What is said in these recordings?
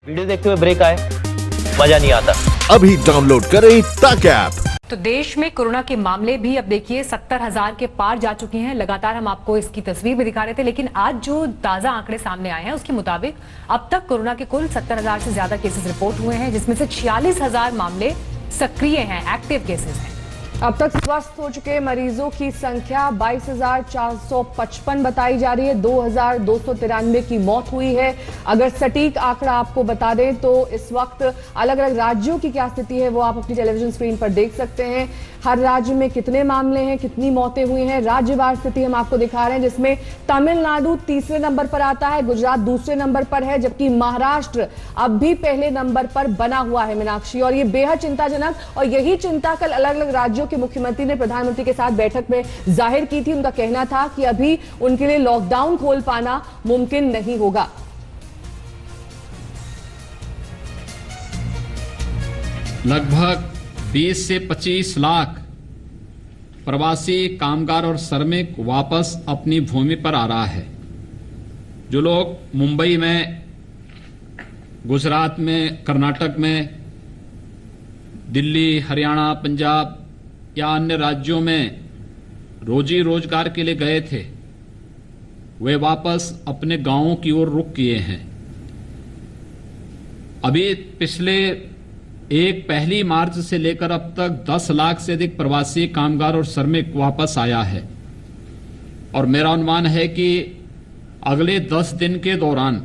Video देखते हुए break आए, मजा नहीं आता। अभी डाउनलोड करें तक ऐप। तो देश में कोरोना के मामले भी अब देखिए 70,000 के पार जा चुके हैं। लगातार हम आपको इसकी तस्वीर भी दिखा रहे थे, लेकिन आज जो ताजा आंकड़े सामने आए हैं उसके मुताबिक अब तक कोरोना के कुल 70,000 से ज्यादा केसेस रिपोर्ट हुए हैं, जिसमें से 46,000 मामले सक्रिय हैं, एक्टिव केसेस हैं। अब तक स्वस्थ हो चुके मरीजों की संख्या 22,455 बताई जा रही है। 2,293 की मौत हुई है। अगर सटीक आंकड़ा आपको बता दें तो इस वक्त अलग अलग राज्यों की क्या स्थिति है वो आप अपनी टेलीविजन स्क्रीन पर देख सकते हैं। हर राज्य में कितने मामले हैं, कितनी मौतें हुई हैं, राज्यवार स्थिति हम आपको दिखा रहे हैं, जिसमें तमिलनाडु तीसरे नंबर पर आता है, गुजरात दूसरे नंबर पर है, जबकि महाराष्ट्र अब भी पहले नंबर पर बना हुआ है मीनाक्षी। और ये बेहद चिंताजनक, और यही चिंता कल अलग अलग राज्यों के मुख्यमंत्री ने प्रधानमंत्री के साथ बैठक में जाहिर की थी। उनका कहना था कि अभी उनके लिए लॉकडाउन खोल पाना मुमकिन नहीं होगा। लगभग 20 से 25 लाख प्रवासी कामगार और श्रमिक वापस अपनी भूमि पर आ रहा है। जो लोग मुंबई में, गुजरात में, कर्नाटक में, दिल्ली, हरियाणा, पंजाब या अन्य राज्यों में रोजी रोजगार के लिए गए थे, वे वापस अपने गांवों की ओर रुख किए हैं। अभी पिछले पहली मार्च से लेकर अब तक 10 लाख से अधिक प्रवासी कामगार और श्रमिक वापस आया है, और मेरा अनुमान है कि अगले 10 दिन के दौरान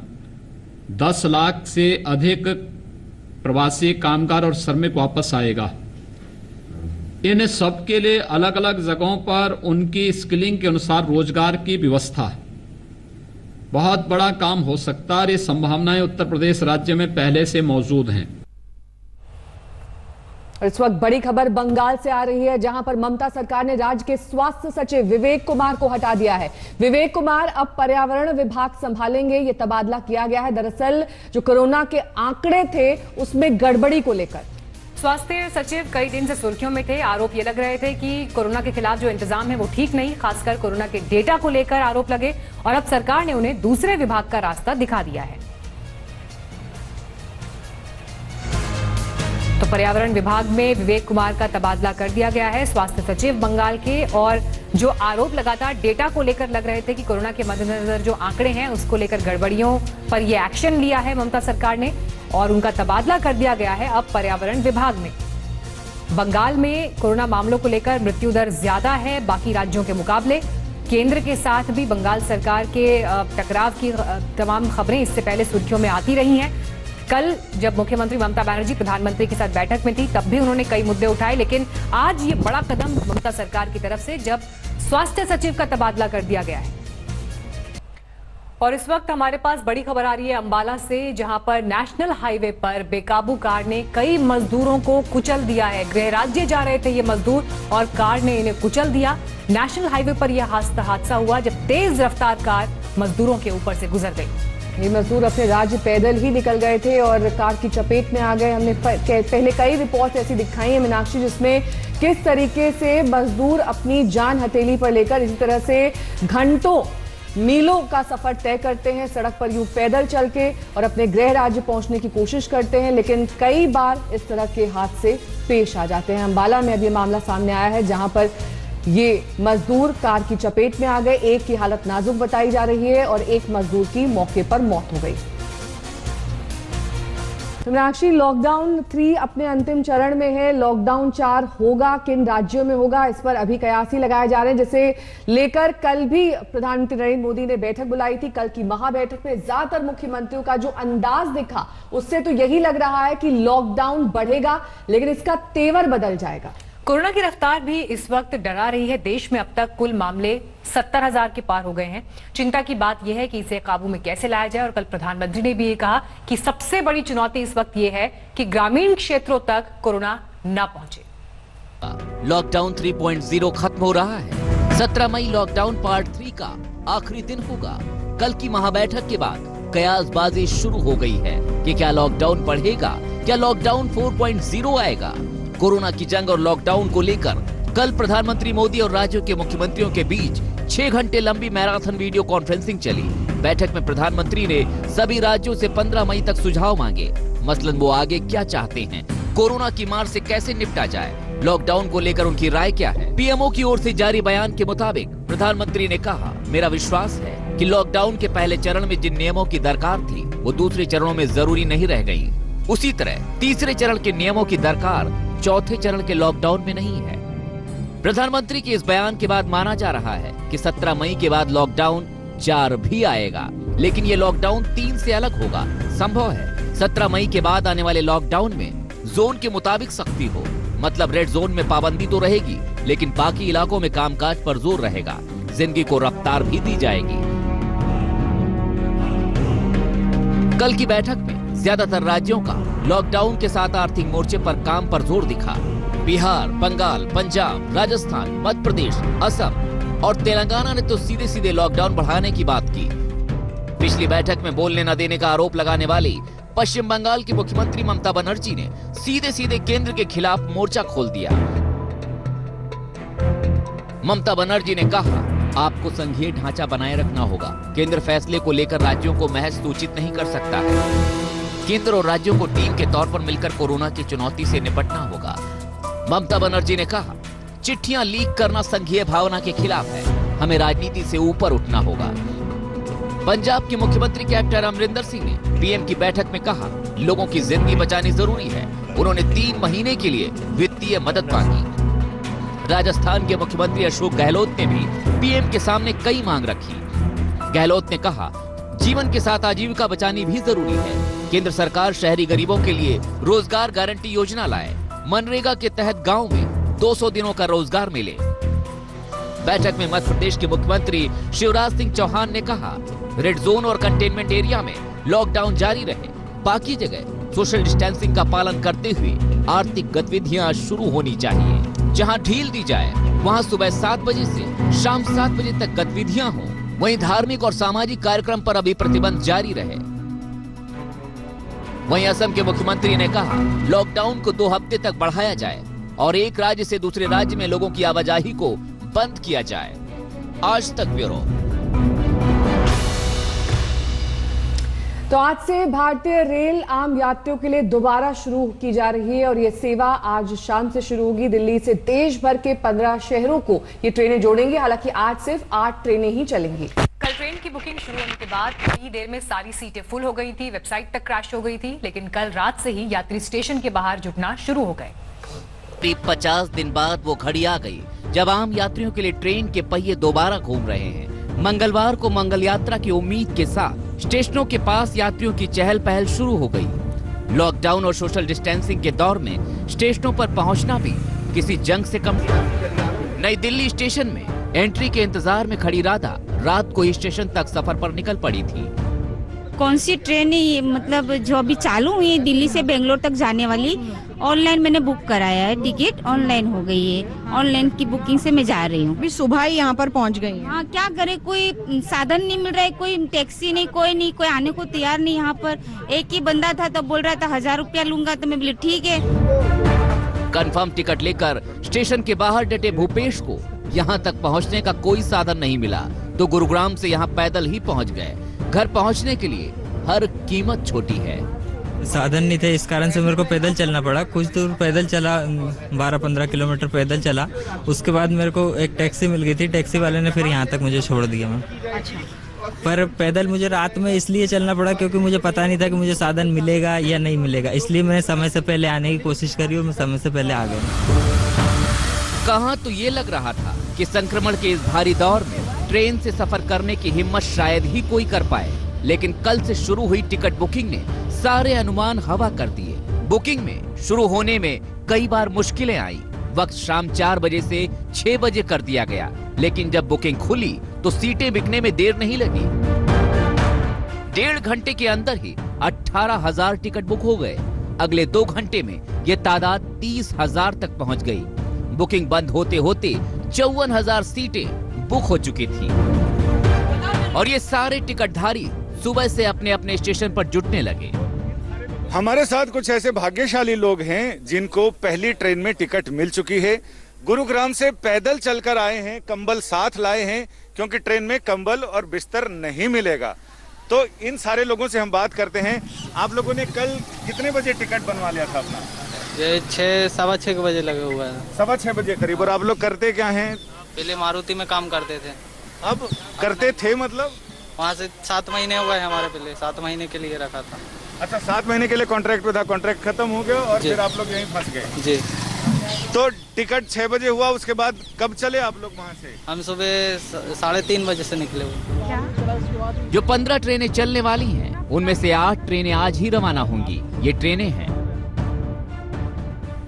10 लाख से अधिक प्रवासी कामगार और श्रमिक वापस आएगा। इन सब के लिए अलग अलग जगहों पर उनकी स्किलिंग के अनुसार रोजगार की व्यवस्था बहुत बड़ा काम हो सकता है, और ये संभावनाएं उत्तर प्रदेश राज्य में पहले से मौजूद हैं। इस वक्त बड़ी खबर बंगाल से आ रही है, जहां पर ममता सरकार ने राज्य के स्वास्थ्य सचिव विवेक कुमार को हटा दिया है। विवेक कुमार अब पर्यावरण विभाग संभालेंगे। ये तबादला किया गया है दरअसल जो कोरोना के आंकड़े थे उसमें गड़बड़ी को लेकर। स्वास्थ्य सचिव कई दिन से सुर्खियों में थे। आरोप ये लग रहे थे कि कोरोना के खिलाफ जो इंतजाम है वो ठीक नहीं, खासकर कोरोना के डेटा को लेकर आरोप लगे, और अब सरकार ने उन्हें दूसरे विभाग का रास्ता दिखा दिया है। तो पर्यावरण विभाग में विवेक कुमार का तबादला कर दिया गया है, स्वास्थ्य सचिव बंगाल के। और जो आरोप लगातार डेटा को लेकर लग रहे थे कि कोरोना के मद्देनजर जो आंकड़े हैं उसको लेकर गड़बड़ियों पर यह एक्शन लिया है ममता सरकार ने, और उनका तबादला कर दिया गया है अब पर्यावरण विभाग में। बंगाल में कोरोना मामलों को लेकर मृत्यु दर ज्यादा है बाकी राज्यों के मुकाबले। केंद्र के साथ भी बंगाल सरकार के टकराव की तमाम खबरें इससे पहले सुर्खियों में आती रही हैं। कल जब मुख्यमंत्री ममता बनर्जी प्रधानमंत्री के साथ बैठक में थी तब भी उन्होंने कई मुद्दे उठाए, लेकिन आज ये बड़ा कदम ममता सरकार की तरफ से जब स्वास्थ्य सचिव का तबादला कर दिया गया है। और इस वक्त हमारे पास बड़ी खबर आ रही है अंबाला से, जहां पर नेशनल हाईवे पर बेकाबू कार ने कई मजदूरों को कुचल दिया है। गृह राज्य जा रहे थे ये मजदूर और कार ने इन्हें कुचल दिया। नेशनल हाईवे पर यह हादसा हुआ जब तेज रफ्तार कार मजदूरों के ऊपर से गुजर गई। ये मजदूर अपने राज्य पैदल ही निकल गए थे और कार की चपेट में आ गए। हमने पहले कई रिपोर्ट ऐसी दिखाई है मीनाक्षी, जिसमें किस तरीके से मजदूर अपनी जान हथेली पर लेकर इसी तरह से घंटों मीलों का सफर तय करते हैं सड़क पर यूं पैदल चल के, और अपने गृह राज्य पहुंचने की कोशिश करते हैं, लेकिन कई बार इस तरह के हादसे पेश आ जाते हैं। अंबाला में अब ये मामला सामने आया है, जहां पर ये मजदूर कार की चपेट में आ गए। एक की हालत नाजुक बताई जा रही है और एक मजदूर की मौके पर मौत हो गई। मीनाक्षी, लॉकडाउन 3 अपने अंतिम चरण में है। लॉकडाउन 4 होगा, किन राज्यों में होगा, इस पर अभी कयास ही लगाए जा रहे हैं, जिसे लेकर कल भी प्रधानमंत्री नरेंद्र मोदी ने बैठक बुलाई थी। कल की महाबैठक में ज्यादातर मुख्यमंत्रियों का जो अंदाज दिखा उससे तो यही लग रहा है कि लॉकडाउन बढ़ेगा, लेकिन इसका तेवर बदल जाएगा। कोरोना की रफ्तार भी इस वक्त डरा रही है। देश में अब तक कुल मामले 70,000 के पार हो गए हैं। चिंता की बात यह है कि इसे काबू में कैसे लाया जाए, और कल प्रधानमंत्री ने भी ये कहा कि सबसे बड़ी चुनौती इस वक्त ये है कि ग्रामीण क्षेत्रों तक कोरोना न पहुंचे। लॉकडाउन 3.0 खत्म हो रहा है। 17 मई लॉकडाउन पार्ट 3 का आखिरी दिन होगा। कल की महाबैठक के बाद कयासबाजी शुरू हो गई है कि क्या लॉकडाउन बढ़ेगा, क्या लॉकडाउन 4.0 आएगा। कोरोना की जंग और लॉकडाउन को लेकर कल प्रधानमंत्री मोदी और राज्यों के मुख्यमंत्रियों के बीच 6 घंटे लंबी मैराथन वीडियो कॉन्फ्रेंसिंग चली। बैठक में प्रधानमंत्री ने सभी राज्यों से 15 मई तक सुझाव मांगे। मसलन वो आगे क्या चाहते हैं, कोरोना की मार से कैसे निपटा जाए, लॉकडाउन को लेकर उनकी राय क्या है। पीएमओ की ओर से जारी बयान के मुताबिक प्रधानमंत्री ने कहा, मेरा विश्वास है कि लॉकडाउन के पहले चरण में जिन नियमों की दरकार थी वो दूसरे चरणों में जरूरी नहीं रह गई। उसी तरह तीसरे चरण के नियमों की दरकार चौथे चरण के लॉकडाउन में नहीं है। प्रधानमंत्री के इस बयान के बाद माना जा रहा है कि 17 मई के बाद लॉकडाउन 4 भी आएगा, लेकिन ये लॉकडाउन 3 से अलग होगा। संभव है 17 मई के बाद आने वाले लॉकडाउन में जोन के मुताबिक सख्ती हो, मतलब रेड जोन में पाबंदी तो रहेगी, लेकिन बाकी इलाकों में कामकाज पर जोर रहेगा, जिंदगी को रफ्तार भी दी जाएगी। कल की बैठक में ज्यादातर राज्यों का लॉकडाउन के साथ आर्थिक मोर्चे पर काम पर जोर दिखा। बिहार, बंगाल, पंजाब, राजस्थान, मध्य प्रदेश, असम और तेलंगाना ने तो सीधे सीधे लॉकडाउन बढ़ाने की बात की। पिछली बैठक में बोलने न देने का आरोप लगाने वाली पश्चिम बंगाल की मुख्यमंत्री ममता बनर्जी ने सीधे सीधे केंद्र के खिलाफ मोर्चा खोल दिया। ममता बनर्जी ने कहा, आपको संघीय ढांचा बनाए रखना होगा। केंद्र फैसले को लेकर राज्यों को महज सूचित नहीं कर सकता है। केंद्र और राज्यों को टीम के तौर पर मिलकर कोरोना की चुनौती से निपटना होगा। ममता बनर्जी ने कहा, चिट्ठियां लीक करना संघीय भावना के खिलाफ है, हमें राजनीति से ऊपर उठना होगा। पंजाब के मुख्यमंत्री कैप्टन अमरिंदर सिंह ने पीएम की बैठक में कहा, लोगों की जिंदगी बचानी जरूरी है। उन्होंने 3 महीने के लिए वित्तीय मदद मांगी। राजस्थान के मुख्यमंत्री अशोक गहलोत ने भी पीएम के सामने कई मांग रखी। गहलोत ने कहा, जीवन के साथ आजीविका बचानी भी जरूरी है। केंद्र सरकार शहरी गरीबों के लिए रोजगार गारंटी योजना लाए, मनरेगा के तहत गांव में 200 दिनों का रोजगार मिले। बैठक में मध्य प्रदेश के मुख्यमंत्री शिवराज सिंह चौहान ने कहा, रेड जोन और कंटेनमेंट एरिया में लॉकडाउन जारी रहे, बाकी जगह सोशल डिस्टेंसिंग का पालन करते हुए आर्थिक गतिविधियां शुरू होनी चाहिए। जहां ढील दी जाए वहां सुबह 7 बजे से शाम 7 बजे तक गतिविधियां हों। वहीं धार्मिक और सामाजिक कार्यक्रम पर अभी प्रतिबंध जारी रहे। वहीं असम के मुख्यमंत्री ने कहा, लॉकडाउन को 2 हफ्ते तक बढ़ाया जाए और एक राज्य से दूसरे राज्य में लोगों की आवाजाही को बंद किया जाए। आज तक ब्यूरो। तो आज से भारतीय रेल आम यात्रियों के लिए दोबारा शुरू की जा रही है और ये सेवा आज शाम से शुरू होगी। दिल्ली से देश भर के 15 शहरों को ये ट्रेनें जोड़ेंगी। हालांकि आज सिर्फ 8 ट्रेनें ही चलेंगी। कल ट्रेन की बुकिंग शुरू होने के बाद थोड़ी देर में सारी सीटें फुल हो गई थी, वेबसाइट तक क्रैश हो गई थी, लेकिन कल रात से ही यात्री स्टेशन के बाहर जुटना शुरू हो गए। करीब 50 दिन बाद वो घड़ी आ गई जब आम यात्रियों के लिए ट्रेन के पहिए दोबारा घूम रहे हैं। मंगलवार को मंगल यात्रा की उम्मीद के साथ स्टेशनों के पास यात्रियों की चहल पहल शुरू हो गई। लॉकडाउन और सोशल डिस्टेंसिंग के दौर में स्टेशनों पर पहुंचना भी किसी जंग से कम नहीं। नई दिल्ली स्टेशन में एंट्री के इंतजार में खड़ी राधा रात को ही स्टेशन तक सफर पर निकल पड़ी थी। कौन सी ट्रेन है, मतलब जो अभी चालू हुई है दिल्ली से बेंगलोर तक जाने वाली, ऑनलाइन मैंने बुक कराया है, टिकट ऑनलाइन हो गई है। ऑनलाइन की बुकिंग से मैं जा रही हूँ। अभी सुबह ही यहाँ पर पहुँच गई हैं। हाँ, क्या करे, कोई साधन नहीं मिल रहा है, कोई टैक्सी नहीं, कोई आने को तैयार नहीं। यहाँ पर एक ही बंदा था तो बोल रहा था 1000 रुपया लूंगा, तो मैं बोली ठीक है। कंफर्म टिकट लेकर स्टेशन के बाहर डटे भूपेश को यहाँ तक पहुँचने का कोई साधन नहीं मिला तो गुरुग्राम से यहाँ पैदल ही पहुँच गए। घर पहुँचने के लिए हर कीमत छोटी है। साधन नहीं थे, इस कारण से मेरे को पैदल चलना पड़ा। कुछ दूर पैदल चला, 12-15 किलोमीटर पैदल चला। उसके बाद मेरे को एक टैक्सी मिल गई थी, टैक्सी वाले ने फिर यहाँ तक मुझे छोड़ दिया। मैं पर पैदल मुझे रात में इसलिए चलना पड़ा क्योंकि मुझे पता नहीं था कि मुझे साधन मिलेगा या नहीं मिलेगा, इसलिए मैंने समय से पहले आने की कोशिश करी और मैं समय से पहले आ गया। कहाँ तो ये लग रहा था कि संक्रमण के इस भारी दौर में ट्रेन से सफर करने की हिम्मत शायद ही कोई कर पाए, लेकिन कल से शुरू हुई टिकट बुकिंग ने सारे अनुमान हवा कर दिए। बुकिंग में शुरू होने में कई बार मुश्किलें आई। वक्त शाम 4 बजे से 6 बजे कर दिया गया, लेकिन जब बुकिंग खुली तो सीटें बिकने में देर नहीं लगी। 1.5 घंटे के अंदर ही 18,000 टिकट बुक हो गए। अगले 2 घंटे में ये तादाद 30,000 तक पहुंच गई। बुकिंग बंद होते होते 54,000 सीटें बुक हो चुकी थी और ये सारे टिकटधारी सुबह से अपने अपने स्टेशन पर जुटने लगे। हमारे साथ कुछ ऐसे भाग्यशाली लोग हैं जिनको पहली ट्रेन में टिकट मिल चुकी है। गुरुग्राम से पैदल चलकर आए हैं, कंबल साथ लाए हैं क्योंकि ट्रेन में कंबल और बिस्तर नहीं मिलेगा। तो इन सारे लोगों से हम बात करते हैं। आप लोगों ने कल कितने बजे टिकट बनवा लिया था अपना? ये 6-6:15 बजे लगे हुआ है। 6:15 बजे करीब। और आप लोग करते क्या हैं? पहले मारुति में काम करते थे। अब करते थे मतलब? वहाँ से 7 महीने हो गए हमारे, पहले 7 महीने के लिए रखा था। अच्छा, 7 महीने के लिए कॉन्ट्रैक्ट पे था, कॉन्ट्रैक्ट खत्म हो गया और फिर आप लोग यहीं फंस गए। जी। तो टिकट 6 बजे हुआ, उसके बाद कब चले आप लोग वहाँ से? हम सुबह 3:30 बजे से निकले हुए। जो 15 ट्रेनें चलने वाली हैं, उनमें से 8 ट्रेनें आज ही रवाना होंगी। ये ट्रेनें हैं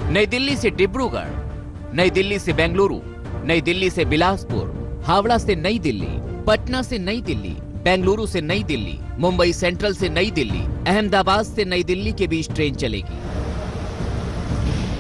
नई दिल्ली से डिब्रूगढ़, नई दिल्ली से बेंगलुरु, नई दिल्ली से बिलासपुर, हावड़ा से नई दिल्ली, पटना से नई दिल्ली, बेंगलुरु से नई दिल्ली, मुंबई सेंट्रल से नई दिल्ली, अहमदाबाद से नई दिल्ली के बीच ट्रेन चलेगी।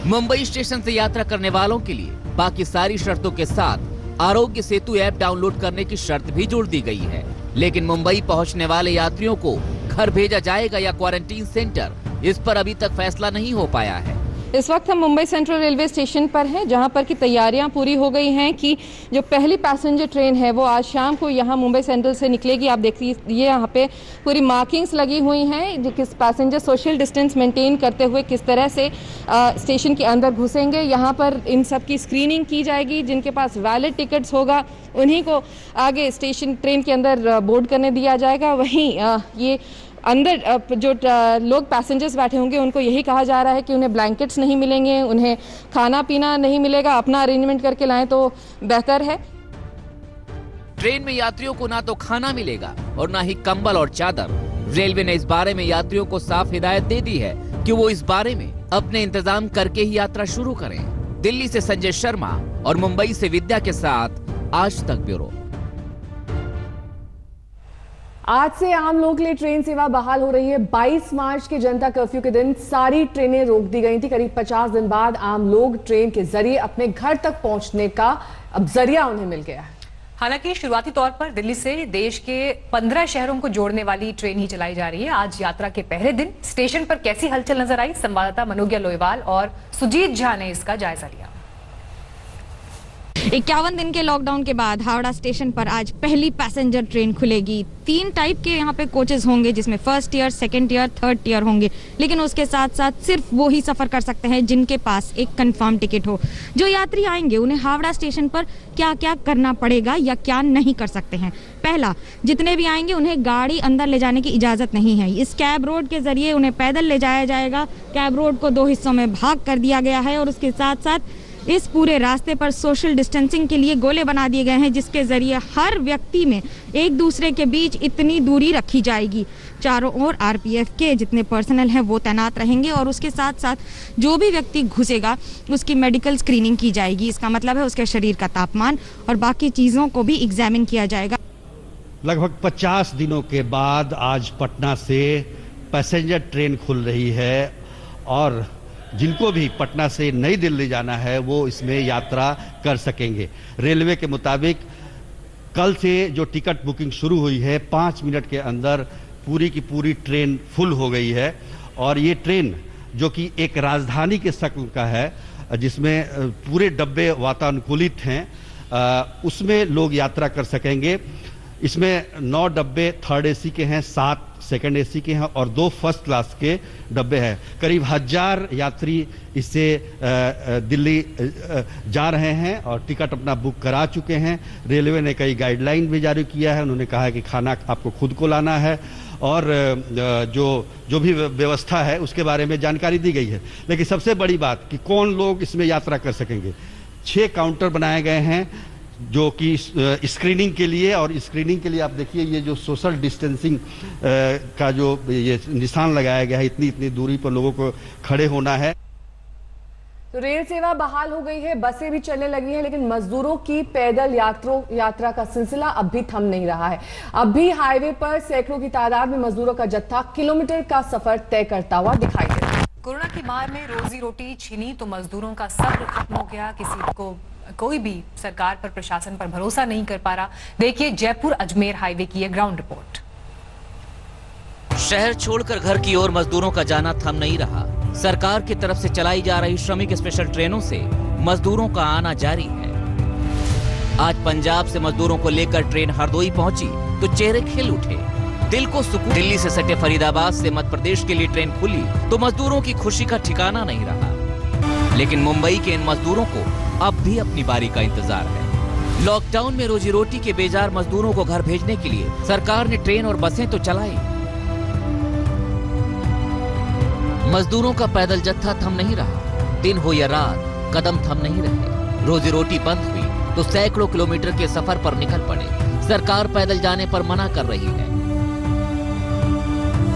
मुंबई स्टेशन से यात्रा करने वालों के लिए बाकी सारी शर्तों के साथ आरोग्य सेतु ऐप डाउनलोड करने की शर्त भी जोड़ दी गई है। लेकिन मुंबई पहुंचने वाले यात्रियों को घर भेजा जाएगा या क्वारंटीन सेंटर, इस पर अभी तक फैसला नहीं हो पाया है। इस वक्त हम मुंबई सेंट्रल रेलवे स्टेशन पर हैं, जहां पर की तैयारियां पूरी हो गई हैं कि जो पहली पैसेंजर ट्रेन है वो आज शाम को यहां मुंबई सेंट्रल से निकलेगी। आप देखिए यहां पे पूरी मार्किंग्स लगी हुई हैं, जो किस पैसेंजर सोशल डिस्टेंस मेंटेन करते हुए किस तरह से स्टेशन के अंदर घुसेंगे। यहां पर इन सब की स्क्रीनिंग की जाएगी। जिनके पास वैलिड टिकट्स होगा उन्हीं को आगे स्टेशन ट्रेन के अंदर बोर्ड करने दिया जाएगा। वहीं ये अंदर जो लोग पैसेंजर्स बैठे होंगे उनको यही कहा जा रहा है कि उन्हें ब्लैंकेट्स नहीं मिलेंगे, उन्हें खाना पीना नहीं मिलेगा, अपना अरेंजमेंट करके लाएं तो बेहतर है। ट्रेन में यात्रियों को ना तो खाना मिलेगा और ना ही कंबल और चादर। रेलवे ने इस बारे में यात्रियों को साफ हिदायत दे दी है कि वो इस बारे में अपने इंतजाम करके ही यात्रा शुरू करें। दिल्ली से संजय शर्मा और मुंबई से विद्या के साथ आज तक ब्यूरो। आज से आम लोगों के लिए ट्रेन सेवा बहाल हो रही है। 22 मार्च के जनता कर्फ्यू के दिन सारी ट्रेनें रोक दी गई थी। करीब 50 दिन बाद आम लोग ट्रेन के जरिए अपने घर तक पहुंचने का अब जरिया उन्हें मिल गया है। हालांकि शुरुआती तौर पर दिल्ली से देश के 15 शहरों को जोड़ने वाली ट्रेन ही चलाई जा रही है। आज यात्रा के पहले दिन स्टेशन पर कैसी हलचल नजर आई, संवाददाता मनोज्ञा लोहेवाल और सुजीत झा ने इसका जायजा लिया। 51 दिन के लॉकडाउन के बाद हावड़ा स्टेशन पर आज पहली पैसेंजर ट्रेन खुलेगी। 3 टाइप के यहाँ पे कोचेस होंगे, जिसमें first year, second year, third year होंगे। लेकिन उसके साथ साथ सिर्फ वो ही सफर कर सकते हैं जिनके पास एक कंफर्म टिकट हो। जो यात्री आएंगे उन्हें हावड़ा स्टेशन पर क्या क्या करना पड़ेगा या क्या नहीं कर सकते हैं। पहला, जितने भी आएंगे उन्हें गाड़ी अंदर ले जाने की इजाजत नहीं है। इस कैब रोड के जरिए उन्हें पैदल ले जाया जाएगा। कैब रोड को 2 हिस्सों में भाग कर दिया गया है और उसके साथ साथ इस पूरे रास्ते पर सोशल डिस्टेंसिंग के लिए गोले बना दिए गए हैं, जिसके जरिए हर व्यक्ति में एक दूसरे के बीच इतनी दूरी रखी जाएगी। चारों ओर आरपीएफ के जितने पर्सनल हैं वो तैनात रहेंगे और उसके साथ साथ जो भी व्यक्ति घुसेगा उसकी मेडिकल स्क्रीनिंग की जाएगी। इसका मतलब है उसके शरीर का तापमान और बाकी चीज़ों को भी एग्जामिन किया जाएगा। लगभग 50 दिनों के बाद आज पटना से पैसेंजर ट्रेन खुल रही है और जिनको भी पटना से नई दिल्ली जाना है वो इसमें यात्रा कर सकेंगे। रेलवे के मुताबिक कल से जो टिकट बुकिंग शुरू हुई है 5 मिनट के अंदर पूरी की पूरी ट्रेन फुल हो गई है। और ये ट्रेन जो कि एक राजधानी के शक्ल का है, जिसमें पूरे डब्बे वातानुकूलित हैं, उसमें लोग यात्रा कर सकेंगे। इसमें 9 डब्बे थर्ड एसी के हैं, 7 सेकंड एसी के हैं और 2 फर्स्ट क्लास के डब्बे हैं। करीब 1000 यात्री इससे दिल्ली जा रहे हैं और टिकट अपना बुक करा चुके हैं। रेलवे ने कई गाइडलाइन भी जारी किया है। उन्होंने कहा है कि खाना आपको खुद को लाना है और जो भी व्यवस्था है उसके बारे में जानकारी दी गई है। लेकिन सबसे बड़ी बात कि कौन लोग इसमें यात्रा कर सकेंगे। 6 काउंटर बनाए गए हैं जो कि स्क्रीनिंग के लिए, और स्क्रीनिंग के लिए आप देखिए ये जो सोशल डिस्टेंसिंग का जो ये निशान लगाया गया है, इतनी दूरी पर लोगों को खड़े होना है। तो रेल सेवा बहाल हो गई है, बसें भी चलने लगी हैं, लेकिन मजदूरों की पैदल यात्रा का सिलसिला अब भी थम नहीं रहा है। अब भी हाईवे पर सैकड़ों की तादाद में मजदूरों का जत्था किलोमीटर का सफर तय करता हुआ दिखाई दे रहा है। कोरोना की मार में रोजी रोटी छिनी तो मजदूरों का सब्र खत्म हो गया। किसी को कोई भी सरकार पर, प्रशासन पर भरोसा नहीं कर पा रहा। देखिए जयपुर अजमेर हाईवे की ये ग्राउंड रिपोर्ट। शहर छोड़कर घर की ओर मजदूरों का जाना थम नहीं रहा। सरकार की तरफ से चलाई जा रही श्रमिक स्पेशल ट्रेनों से मजदूरों का आना जारी है। आज पंजाब से मजदूरों को लेकर ट्रेन हरदोई पहुंची तो चेहरे खिल उठे। दिल को सुकून। दिल्ली से सटे फरीदाबाद से मध्य प्रदेश के लिए ट्रेन खुली तो मजदूरों की खुशी का ठिकाना नहीं रहा, लेकिन मुंबई के इन मजदूरों को अब भी अपनी बारी का इंतजार है। लॉकडाउन में रोजी रोटी के बेजार मजदूरों को घर भेजने के लिए सरकार ने ट्रेन और बसें तो चलाई, मजदूरों का पैदल जत्था थम नहीं रहा। दिन हो या रात कदम थम नहीं रहे। रोजी रोटी बंद हुई तो सैकड़ों किलोमीटर के सफर पर निकल पड़े। सरकार पैदल जाने पर मना कर रही है।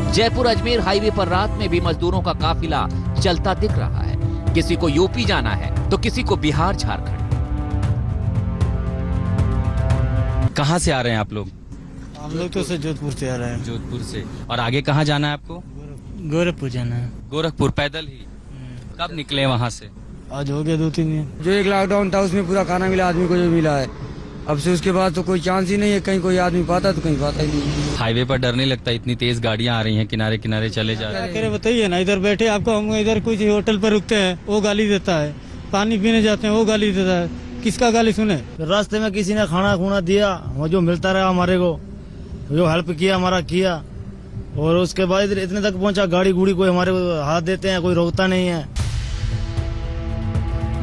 जयपुर अजमेर हाईवे पर रात में भी मजदूरों का काफिला चलता दिख रहा है। किसी को यूपी जाना है तो किसी को बिहार झारखंड। कहाँ से आ रहे हैं आप लोग? हम लोग तो से जोधपुर से आ रहे हैं। जोधपुर से। और आगे कहाँ जाना है आपको? गोरखपुर जाना है। गोरखपुर पैदल ही? कब निकले वहाँ से? आज हो गया 2-3 दिन। जो एक लॉकडाउन था उसमें पूरा खाना मिला आदमी को, जो मिला है। अब से उसके बाद तो कोई चांस ही नहीं है, कहीं कोई आदमी पाता तो कहीं पाता ही नहीं। हाईवे पर डर नहीं लगता? इतनी तेज गाड़ियाँ आ रही हैं, किनारे किनारे चले जा रहे हैं। क्या बताइए ना, इधर बैठे आपको, हम इधर कुछ होटल पर रुकते हैं वो गाली देता है, पानी पीने जाते हैं वो गाली देता है, किसका गाली सुने? रास्ते में किसी ने खाना खुना दिया, वो जो मिलता रहा हमारे को, जो हेल्प किया हमारा किया, और उसके बाद इतने तक पहुंचा, गाड़ी गुड़ी कोई हमारे को हाथ देते हैं, कोई रोकता नहीं है।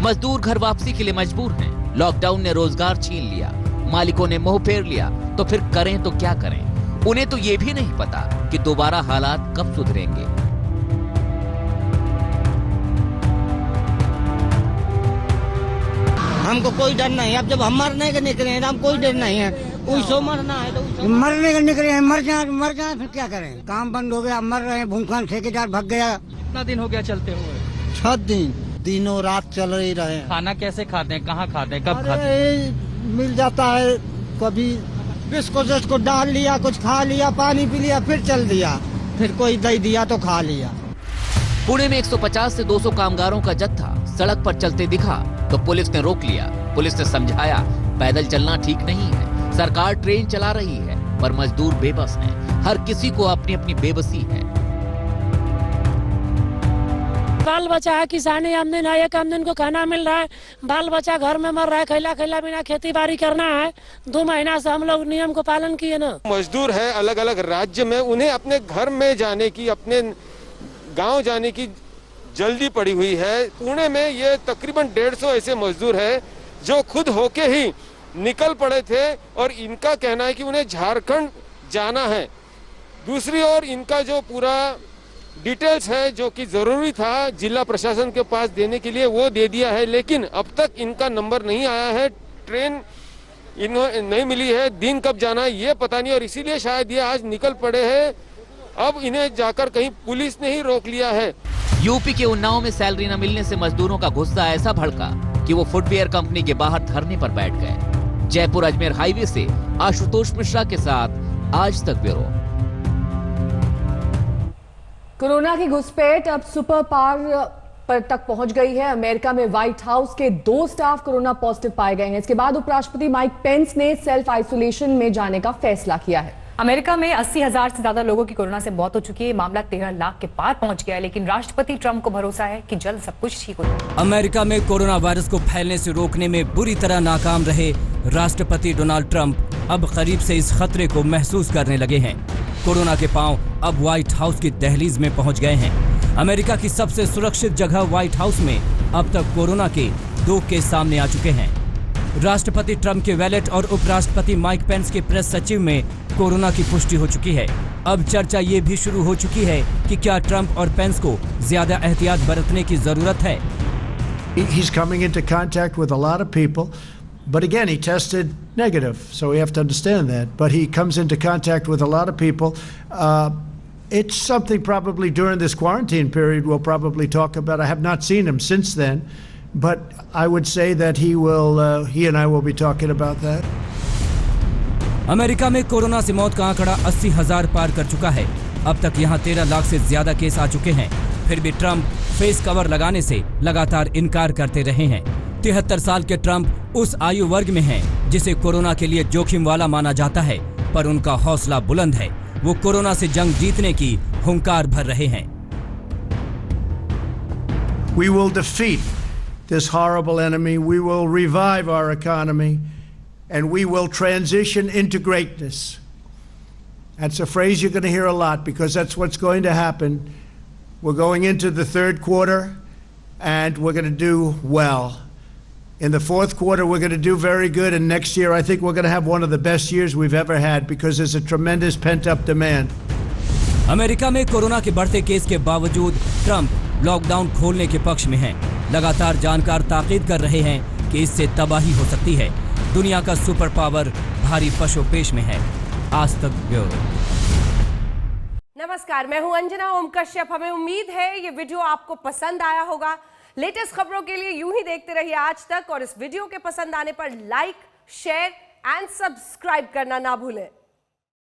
मजदूर घर वापसी के लिए मजबूर हैं। लॉकडाउन ने रोजगार छीन लिया, मालिकों ने मुंह फेर लिया, तो फिर करें तो क्या करें? उन्हें तो ये भी नहीं पता कि दोबारा हालात कब सुधरेंगे। हमको कोई डर नहीं है, अब जब हम मरने के निकले हैं हम कोई डर नहीं है। उसको मरना है तो मरने के निकले हैं, मर जाए फिर क्या करें? काम बंद हो गया, मर रहे हैं, भूखा ठेकेदार भग गया। कितना दिन हो गया चलते हुए? 6 दिन, दिनों रात चल ही रहे हैं। खाना कैसे खाते हैं, कहाँ खाते हैं, कब खाते हैं? मिल जाता है, कभी बिस्कुट को डाल लिया, कुछ खा लिया, पानी पी लिया, फिर चल दिया, फिर कोई दही दिया तो खा लिया। पुणे में 150 से 200 कामगारों का जत्था सड़क पर चलते दिखा तो पुलिस ने रोक लिया। पुलिस ने समझाया पैदल चलना ठीक नहीं है, सरकार ट्रेन चला रही है, पर मजदूर बेबस हैं। हर किसी को अपनी अपनी बेबसी है। बाल बच्चा है, किसानी आमदन है, एक आमदन को खाना मिल रहा है, बाल बच्चा घर में मर रहा है, खैला बिना खेती बाड़ी करना है। 2 महीना से हम लोग नियम को पालन किए ना। मजदूर है अलग अलग राज्य में, उन्हें अपने घर में जाने की, अपने गांव जाने की जल्दी पड़ी हुई है। पुणे में ये तकरीबन 150 ऐसे मजदूर हैं जो खुद होके ही निकल पड़े थे, और इनका कहना है कि उन्हें झारखंड जाना है। दूसरी ओर इनका जो पूरा डिटेल्स है जो कि जरूरी था जिला प्रशासन के पास देने के लिए, वो दे दिया है, लेकिन अब तक इनका नंबर नहीं आया है, ट्रेन इन्हें नहीं मिली है, दिन कब जाना है ये पता नहीं, और इसीलिए शायद ये आज निकल पड़े हैं। अब इन्हें जाकर कहीं पुलिस ने ही रोक लिया है। यूपी के उन्नाव में सैलरी न मिलने से मजदूरों का गुस्सा ऐसा भड़का कि वो फुटवेयर कंपनी के बाहर धरने पर बैठ गए। जयपुर अजमेर हाईवे से आशुतोष मिश्रा के साथ आज तक ब्यूरो। कोरोना की घुसपैठ अब सुपर पावर पर तक पहुंच गई है। अमेरिका में व्हाइट हाउस के 2 स्टाफ कोरोना पॉजिटिव पाए गए हैं। इसके बाद उपराष्ट्रपति माइक पेंस ने सेल्फ आइसोलेशन में जाने का फैसला किया है। अमेरिका में 80,000 से ज्यादा लोगों की कोरोना से मौत हो चुकी है। मामला 13 लाख के पार पहुंच गया है, लेकिन राष्ट्रपति ट्रंप को भरोसा है कि जल्द सब कुछ ठीक हो जाएगा। अमेरिका में कोरोना वायरस को फैलने से रोकने में बुरी तरह नाकाम रहे राष्ट्रपति डोनाल्ड ट्रंप अब करीब से इस खतरे को महसूस करने लगे हैं। कोरोना के पांव अब व्हाइट हाउस की दहलीज में पहुंच गए हैं। अमेरिका की सबसे सुरक्षित जगह व्हाइट हाउस में अब तक कोरोना के 2 केस सामने आ चुके हैं। राष्ट्रपति ट्रंप के वैलेट और उपराष्ट्रपति माइक पेंस के प्रेस सचिव में कोरोना की पुष्टि हो चुकी है। अब चर्चा ये भी शुरू हो चुकी है कि क्या ट्रंप और पेंस को ज्यादा एहतियात बरतने की जरूरत है। He's coming into contact with a lot of people, but again he tested negative, so we have to understand that. But he comes into contact with a lot of people. It's something probably during this quarantine period we'll probably talk about. I have not seen him since then, but I would say that he and I will be talking about that. America में corona से मौत का आंकड़ा 80,000 पार कर चुका है। अब तक यहाँ 13 लाख से ज्यादा केस आ चुके हैं। फिर भी ट्रंप फेस कवर लगाने से लगातार इनकार करते रहे हैं। 73 साल के ट्रंप उस आयु वर्ग में हैं जिसे कोरोना के लिए जोखिम वाला माना जाता है, पर उनका हौसला बुलंद है। वो कोरोना से जंग जीतने की हुंकार भर रहे हैं। We will defeat this horrible enemy. We will revive our economy, and we will transition into greatness. That's a phrase you're going to hear a lot because that's what's going to happen. We're going into the third quarter and we're going to do well. In the fourth quarter, we're going to do very good. And next year, I think we're going to have one of the best years we've ever had because there's a tremendous pent-up demand. America में corona के बढ़ते case के बावजूद Trump lockdown खोलने के पक्ष में हैं। लगातार जानकार ताकीद कर रहे हैं कि इससे तबाही हो सकती है। दुनिया का सुपर पावर भारी पशुपेश में है। आज तक ब्यूरो। नमस्कार, मैं हूं अंजना ओम कश्यप। हमें उम्मीद है ये वीडियो आपको पसंद आया होगा। लेटेस्ट खबरों के लिए यूं ही देखते रहिए आज तक और इस वीडियो के पसंद आने पर लाइक, शेयर एंड सब्सक्राइब करना ना भूलें।